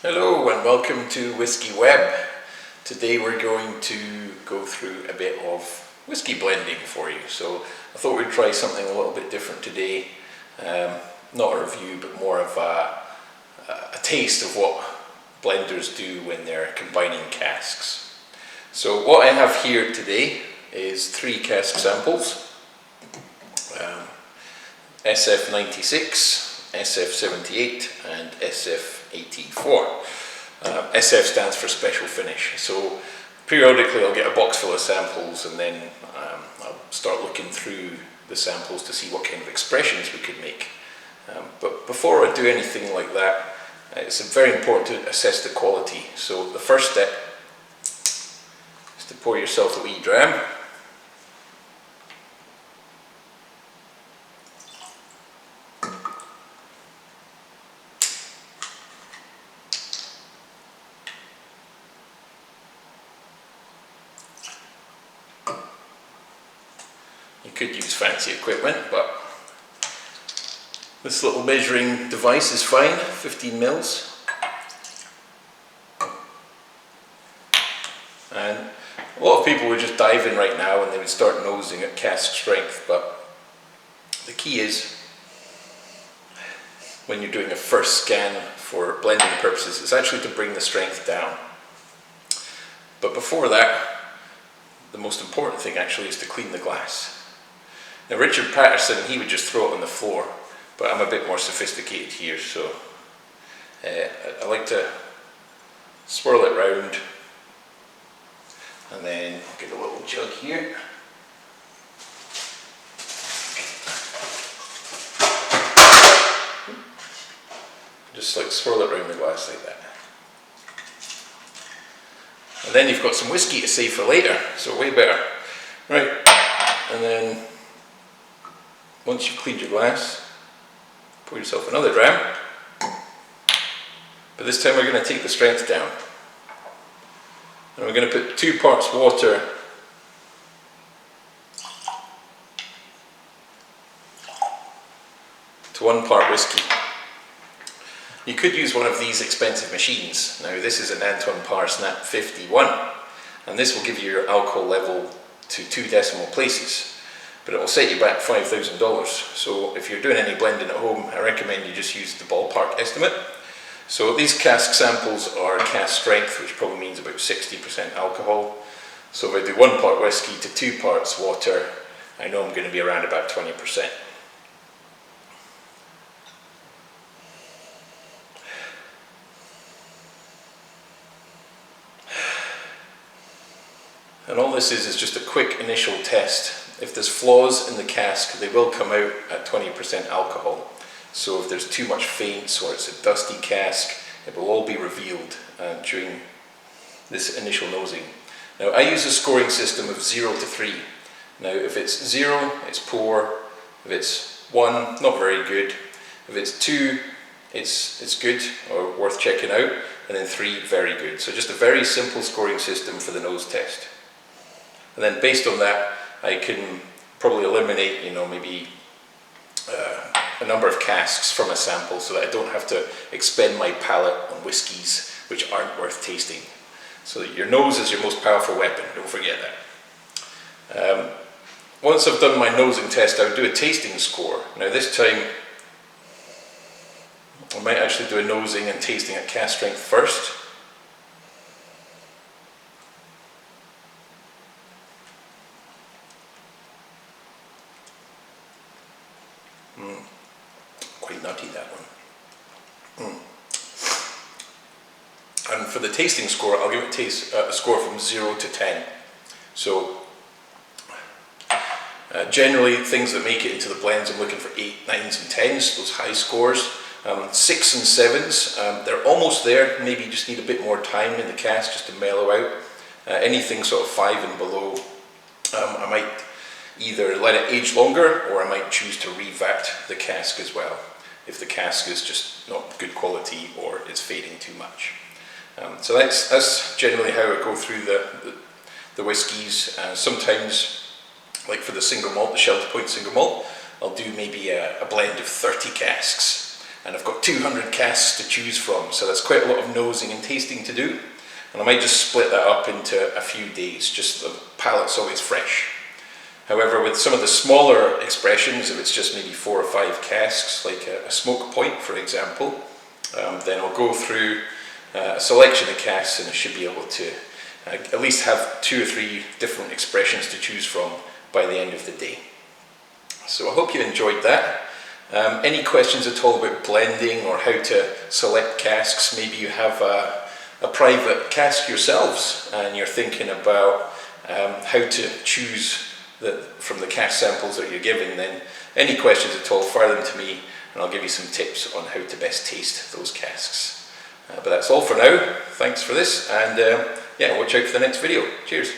Hello and welcome to Whisky Web. Today we're going to go through a bit of whisky blending for you. So I thought we'd try something a little bit different today. Not a review, but more of a taste of what blenders do when they're combining casks. So what I have here today is 3 cask samples. SF96, SF78 and SF84. SF stands for special finish. So periodically I'll get a box full of samples and then I'll start looking through the samples to see what kind of expressions we could make. But before I do anything like that, it's very important to assess the quality. So the first step is to pour yourself a wee dram. You could use fancy equipment, but this little measuring device is fine, 15 mils. And a lot of people would just dive in right now and they would start nosing at cask strength, but the key is, when you're doing a first scan for blending purposes, is actually to bring the strength down. But before that, the most important thing actually is to clean the glass. Now Richard Patterson, he would just throw it on the floor, but I'm a bit more sophisticated here, so I like to swirl it round, and then I'll get a little jug here. Just like swirl it around the glass like that. And then you've got some whiskey to save for later, so way better. Right, and then once you've cleaned your glass, pour yourself another dram. But this time we're going to take the strength down. And we're going to put 2 parts water to 1 part whiskey. You could use one of these expensive machines. Now this is an Antoine Par Snap 51, and this will give you your alcohol level to 2 decimal places. But it will set you back $5,000. So if you're doing any blending at home, I recommend you just use the ballpark estimate. So these cask samples are cask strength, which probably means about 60% alcohol. So if I do 1 part whiskey to 2 parts water, I know I'm going to be around about 20%. And all this is just a quick initial test. If there's flaws in the cask, they will come out at 20% alcohol. So if there's too much faints or it's a dusty cask, it will all be revealed during this initial nosing. Now I use a scoring system of 0 to 3. Now if it's 0, it's poor. If it's 1, not very good. If it's 2, it's good or worth checking out. And then 3, very good. So just a very simple scoring system for the nose test. And then based on that, I can probably eliminate, maybe a number of casks from a sample so that I don't have to expend my palate on whiskies which aren't worth tasting. So that your nose is your most powerful weapon, don't forget that. Once I've done my nosing test, I'll do a tasting score. Now this time, I might actually do a nosing and tasting at cask strength first. Quite nutty, that one. And for the tasting score, I'll give it a score from 0 to 10. So generally things that make it into the blends, I'm looking for 8, 9s and 10s, those high scores. 6 and 7s, they're almost there, maybe just need a bit more time in the cask just to mellow out. Anything sort of 5 and below, I might either let it age longer or I might choose to revat the cask as well, if the cask is just not good quality or it's fading too much. So that's generally how I go through the whiskies. Sometimes, like for the single malt, the Shelter Point single malt, I'll do maybe a blend of 30 casks. and I've got 200 casks to choose from, so that's quite a lot of nosing and tasting to do. And I might just split that up into a few days, just so the palate's always fresh. However, with some of the smaller expressions, if it's just maybe 4 or 5 casks, like a smoke point, for example, then I'll go through a selection of casks, and I should be able to at least have 2 or 3 different expressions to choose from by the end of the day. So I hope you enjoyed that. Any questions at all about blending or how to select casks? Maybe you have a private cask yourselves and you're thinking about how to choose from the cask samples that you're given, then any questions at all, fire them to me and I'll give you some tips on how to best taste those casks. But that's all for now. Thanks for this, and yeah, watch out for the next video. Cheers.